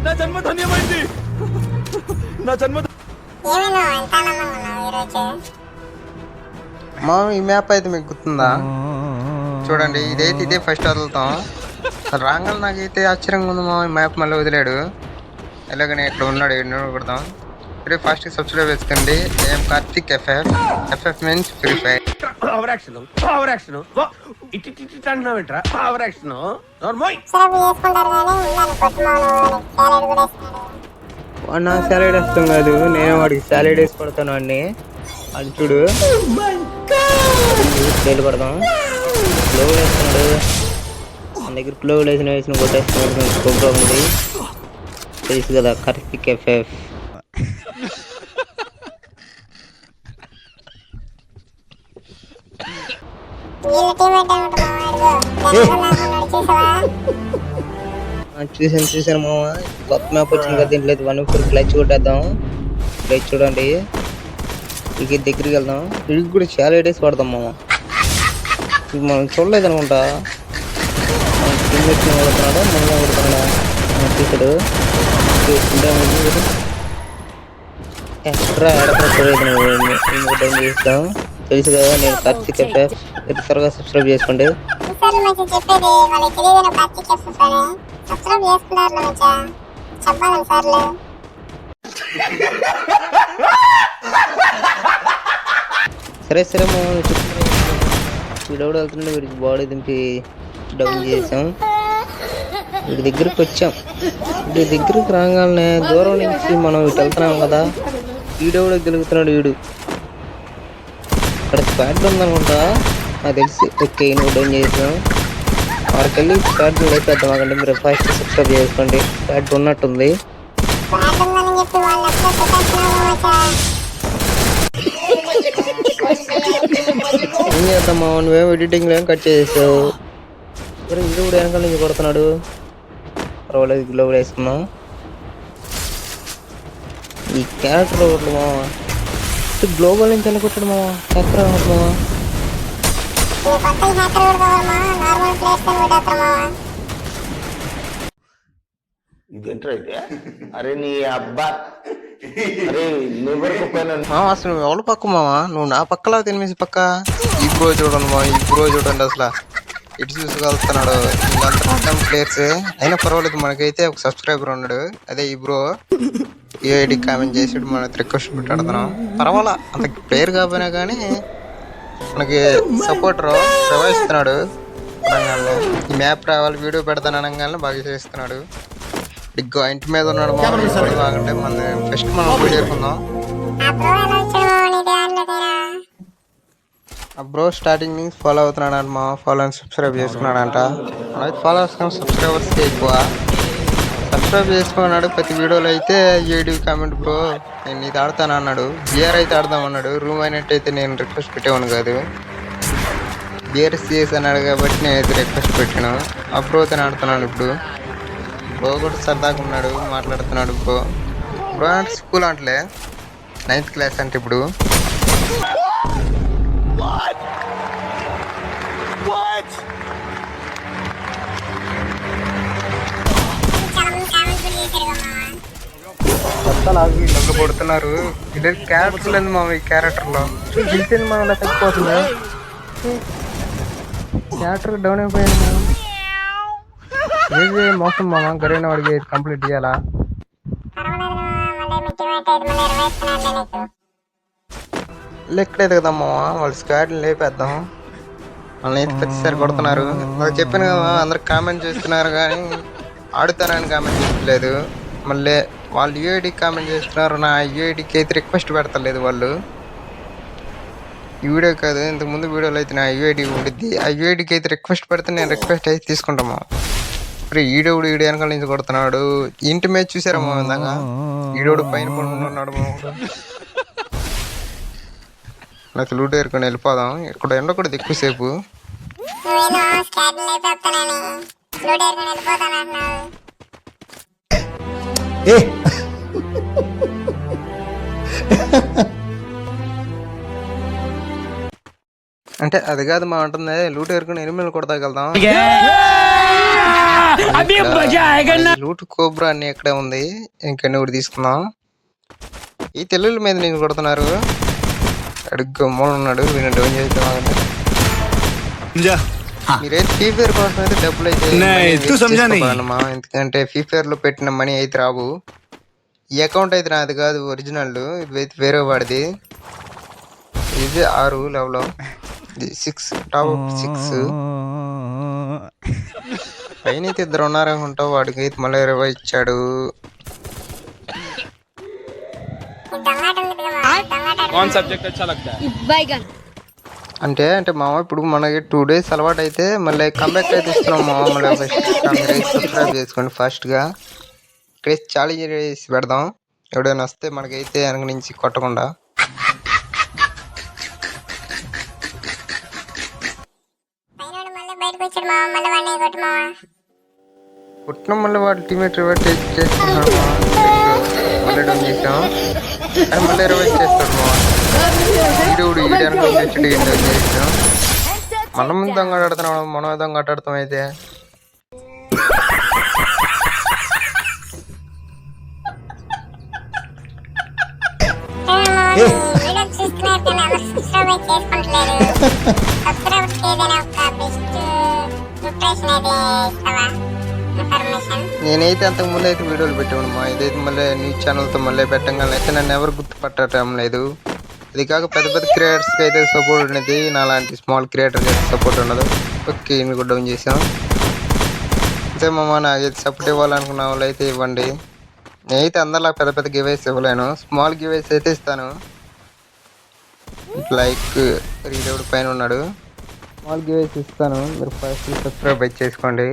నా జన్మ ధన్యమైంది. నా జన్మ మా ఈ మ్యాప్ అయితే మీకు గుర్తుందా? చూడండి, ఇదే ఫస్ట్ వదులుతాం. రాంగల్ నాకైతే ఆశ్చర్యంగా ఉంది. మా ఈ మ్యాప్ మళ్ళీ వదిలేడు. ఎలాగనే ఇక్కడ ఉన్నాడు, ఎన్నో కొడతాం. ఫ్రీ ఫాస్ట్ సబ్స్క్రైబ్ చేసుకోండి. ఏం Karthik FF means free fire. Power action power action. వాడు నా సాలెడ్ వేస్తాం కాదు, నేను వాడికి సాలెడ్ వేసి కొడతాను వాడిని. అది చూడు, తేలి కొడతాం. గ్లోవ్ వేస్తున్నాడు మన దగ్గర. గ్లోవ్ వేసిన కొట్టేస్తున్నాడు. కొబ్బరి ఉంది తెలుసు కదా, కార్తిక్ ఎఫ్ఎఫ్. చూసాను మామ. కొత్త మ్యాప్ వచ్చింది కదా, దీంట్లో 1 క్లచ్ కొట్టేద్దాం. క్లచ్ చూడండి, ఇక దగ్గరికి వెళ్దాం. ఇడికి కూడా చాలా డేస్ పడతాం మామ. ఇది మనం చూడలేదు అనుకుంటా. కొడుతున్నాడా మన కొడుతున్నాడా చూసాడు. ఎక్స్ట్రా డౌన్ చేస్తాం. తెలుసు కదా, నేను కార్తిక్ ఎఫ్ఎఫ్. త్వరగా సబ్స్క్రైబ్ చేసుకోండి. సరే వీడెవడు వెళ్తుండే, వీడికి బాడీ దింపి డౌన్ చేసాం. వీడి దగ్గరికి వచ్చాం. వీడి దగ్గరికి రాగానే దూరం నుంచి మనం ఇటు వెళ్తున్నాం కదా, వీడెవడో గెలుగుతున్నాడు. వీడు ఇక్కడ స్క్వాడ్ ఉందనుకుంటా నాకు తెలిసి. ఓకే, నువ్వు డౌన్ చేసాం. వాడికి వెళ్ళి స్క్వాడ్ లేపేద్దాం. అక్కడ మీరు ఫస్ట్ సబ్స్క్రైబ్ చేసుకోండి. స్క్వాడ్ ఉన్నట్టుంది. ఏం చేద్దామా, నువ్వేం ఎడిటింగ్లో ఏం కట్ చేసావు. సరే, ఇది కూడా వెనకాల నుంచి కొడుతున్నాడు. పర్వాలేదు, గ్లోవ్ వేసుకున్నాం. ఈ క్యారెక్టర్ ఒకటి మామ, గ్లోబల్ నుంచి ఎలా కొట్టాడు మామ. క్యారెక్టర్ మామ ఇదేంట్రా అయితే? అరే నీ అబ్బా, అరే అసలు నువ్వు ఎవరు పక్క మామ? నువ్వు నా పక్కలా తినిమిసి పక్క. ఈ బ్రో చూడండి మా, ఈ బ్రో చూడండి. అసలు ఇటు చూసుకెళ్తున్నాడు. వీళ్ళంతా ప్లేయర్స్ అయినా పర్వాలేదు. మనకైతే ఒక సబ్స్క్రైబర్ ఉన్నాడు, అదే ఈ బ్రో. ఏఐడి కామెంట్ చేసి మనకి రిక్వెస్ట్ పెట్టాడుతున్నాం. పర్వాలా, అంత ప్లేయర్ కాకపోయినా కానీ మనకి సపోర్టర్ ప్రవహిస్తున్నాడు. ఈ మ్యాప్ రావాలి, వీడియో పెడతాను అనగానే బాగా చేస్తున్నాడు. బిగ్గా ఇంటి మీద ఉన్నాడు. బాగుంటే మన ఫస్ట్ మనం వీడియో చేసుకుందాం. ఆ బ్రో స్టార్టింగ్ నుంచి ఫాలో అవుతున్నాడు అంట మా. ఫాలో అని సబ్స్క్రైబ్ చేసుకున్నాడంట. మనకి ఫాలోవర్స్ కానీ సబ్స్క్రైబర్స్కి ఎక్కువ. సబ్స్క్రైబ్ చేసుకున్నాడు. ప్రతి వీడియోలో అయితే ఏడి కామెంట్ బ్రో నేను ఇది ఆడతాను అన్నాడు. బిఆర్ అయితే ఆడదామన్నాడు. రూమ్ అయినట్టయితే నేను రిక్వెస్ట్ పెట్టేవాను కాదు. బిఆర్ సిఎస్ అన్నాడు కాబట్టి నేనైతే రిక్వెస్ట్ పెట్టాను. ఆ బ్రో అయితే ఆడుతున్నాడు. ఇప్పుడు బ్రో కూడా సరదాగా ఉన్నాడు, మాట్లాడుతున్నాడు. బ్రో అంటే స్కూల్ అంటలే, 9th క్లాస్ అంటే ఇప్పుడు. డబ్బులు కొడుతున్నారు. ఇది క్యారెక్టర్ లేదు మా. ఈ క్యారెక్టర్లో గెలిచింది మనం ఇలా తగ్గిపోతుంది. క్యారెక్టర్ డౌన్ అయిపోయింది మనం. ఏది మోసం మామ, గరైన వాడికి కంప్లీట్ చేయాలా? లెక్కలేదు కదా మామ, వాళ్ళు స్క్వాడ్ లేపేద్దాం. వాళ్ళని అయితే ప్రతిసారి కొడుతున్నారు. నాకు చెప్పాను కదా, అందరు కామెంట్ చేస్తున్నారు కానీ ఆడుతానని కామెంట్ చేయట్లేదు. మళ్ళీ వాళ్ళు యూఐడికి కామెంట్ చేస్తున్నారు. నా యూఐడికి అయితే రిక్వెస్ట్ పెడతలేదు వాళ్ళు. ఈ వీడియో కాదు, ఇంతకుముందు వీడియోలో అయితే నా యూఐడి ఉండిద్ది. ఆ యూఐడికి అయితే రిక్వెస్ట్ పెడితే నేను రిక్వెస్ట్ అయితే తీసుకుంటాము. ఇప్పుడు ఈడోడు ఈడు వెనకాల నుంచి కొడుతున్నాడు. ఇంటి మీద చూసారమ్మా ఇందాక, ఈడోడు పైన పడుకున్నాడు. నాకు లూట్ ఏరుకొని వెళ్ళిపోదాం. ఇక్కడ ఎండకూడదు ఎక్కువసేపు. అంటే అది కాదు మా అంటుంది, లూట్ ఏరుకొని ఎనిమిది కొడతాకెళ్దాం. లూట్ కోబ్రా అన్ని ఎక్కడే ఉంది, ఇంకన్నీ కూడా తీసుకుందాం. ఈ తెల్లుల మీద నేను కొడుతున్నారు, అడుగు మూల ఉన్నాడు, వీడిని డౌన్ చేద్దాం. మీరైతే ఫ్రీ ఫైర్ కోసం అయితే డబ్బులు అయితే చేసుకోవాలమ్మా, ఎందుకంటే ఫ్రీ ఫైర్ లో పెట్టిన మనీ అయితే రావు. ఈ అకౌంట్ అయితే నాది కాదు, ఒరిజినల్. ఇది అయితే వేరే వాడిది. ఇది 6 లెవెల్, 6 టాప్ 6 పైన అయితే 2 ఉన్నారనుకుంటా. వాడికి అయితే మళ్ళీ 20 ఇచ్చాడు. అంటే మామ ఇప్పుడు మనకి 2 days అలవాటు అయితే మళ్ళీ కంబ్యాక్ అయితే ఇస్తున్నాం మామ. మళ్ళీ సబ్స్క్రైబ్ చేసుకోండి ఫాస్ట్గా. ఇక్కడ ఛాలెంజ్ చేసి పెడదాం, ఎవడైనా వస్తే మనకైతే వెనక నుంచి కొట్టకుండా. పుట్టిన మళ్ళీ వాడు టీమేట్ రివర్ట్ చేస్తున్నాడు, మళ్ళీ డౌన్ చేసాం అని మళ్ళీ రివర్ట్ చేస్తాడు మా. ఈడు ఈడనుకో డౌన్ చేసాం. మనం దొంగ ఆడుతున్నాడు, మనం దొంగ ఆడతాం. అయితే నేనైతే అంతకు ముందు అయితే వీడియోలు పెట్టాను మా. ఇదైతే మళ్ళీ న్యూస్ ఛానల్తో మళ్ళీ పెట్టగానే అయితే నన్ను ఎవరు గుర్తుపట్టడం లేదు. ఇది కాక పెద్ద పెద్ద క్రియేటర్స్కి అయితే సపోర్ట్ ఉండేది, నా లాంటి స్మాల్ క్రియేటర్కి అయితే సపోర్ట్ ఉండదు. ఓకే, ఇన్ని కూడా డౌన్ చేసాం. అంతే మామ, నాకైతే సపోర్ట్ ఇవ్వాలనుకున్న వాళ్ళు అయితే ఇవ్వండి. నేనైతే అందరిలా పెద్ద పెద్ద గివేస్ ఇవ్వలేను, స్మాల్ గివేస్ అయితే ఇస్తాను. లైక్ రీడౌడ్ పైన ఉన్నాడు, స్మాల్ గివేస్ ఇస్తాను. మీరు ఫస్ట్ సబ్స్క్రైబ్ చేసుకోండి.